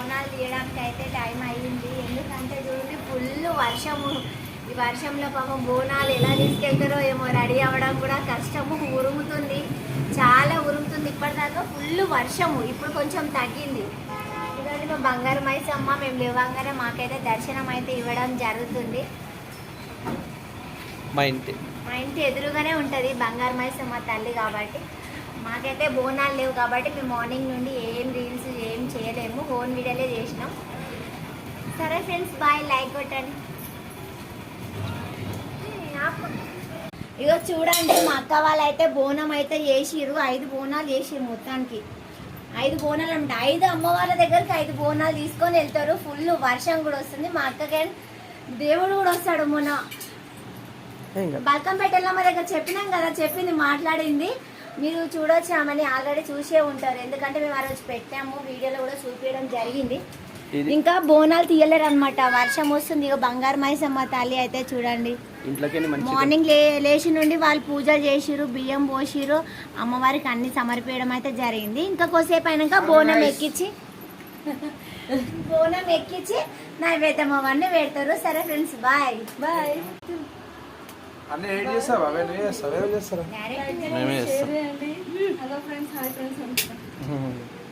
బోనాలు తీయడానికి అయితే టైం అయ్యింది. ఎందుకంటే చూడండి ఫుల్ వర్షము. ఈ వర్షంలో పాపం బోనాలు ఎలా తీసుకెళ్తారో ఏమో, రెడీ అవ్వడం కూడా కష్టము. ఉరుముతుంది, చాలా ఉరుముతుంది. ఇప్పటిదాకా ఫుల్ వర్షము, ఇప్పుడు కొంచెం తగ్గింది. ఎందుకంటే మా బంగారు మైసమ్మ మేము లేవంగానే మాకైతే దర్శనం అయితే ఇవ్వడం జరుగుతుంది. మా ఇంటి ఎదురుగానే ఉంటుంది బంగారు మైసమ్మ తల్లి. కాబట్టి మాకైతే బోనాలు లేవు కాబట్టి మేము మార్నింగ్ నుండి ఏం రీల్స్ ఏం చేయలేము, ఓన్ వీడియోలే చేసినాం. సరే ఫ్రెండ్స్ బాయ్, లైక్ కొట్టండి. ఇగో చూడండి మా అక్క వాళ్ళు అయితే బోనం అయితే చేసిర్రు. 5 బోనాలు చేసిర్రు. మొత్తానికి 5 బోనాలు అంటే 5 అమ్మవాళ్ళ దగ్గరికి 5 బోనాలు తీసుకొని వెళ్తారు. ఫుల్ వర్షం కూడా వస్తుంది. మా అక్కకి దేవుడు కూడా వస్తాడు. మొన్న బల్కంపేట ఎల్లమ్మ దగ్గర చెప్పినాం కదా, చెప్పింది మాట్లాడింది. మీరు చూడొచ్చు, ఆమెని ఆల్రెడీ చూసే ఉంటారు. ఎందుకంటే మేము ఆ రోజు పెట్టాము, వీడియోలో కూడా చూపించడం జరిగింది. ఇంకా బోనాలు తీయలేరు అనమాట, వర్షం వస్తుంది. ఇక బంగారు మైసమ్మ తల్లి అయితే చూడండి మార్నింగ్ లేచి నుండి వాళ్ళు పూజలు చేసిరు, బియ్యం పోసిరు, అమ్మవారికి అన్ని సమర్పించడం అయితే జరిగింది. ఇంకా కొద్దిసేపు అయినాక బోనం ఎక్కించి నైవేద్యం అవన్నీ పెడతారు. సరే ఫ్రెండ్స్ బాయ్ బాయ్. అన్నీ ఏం చేస్తావా? చేస్తారా? మేమే చేస్తాం. Hello friends, hi friends.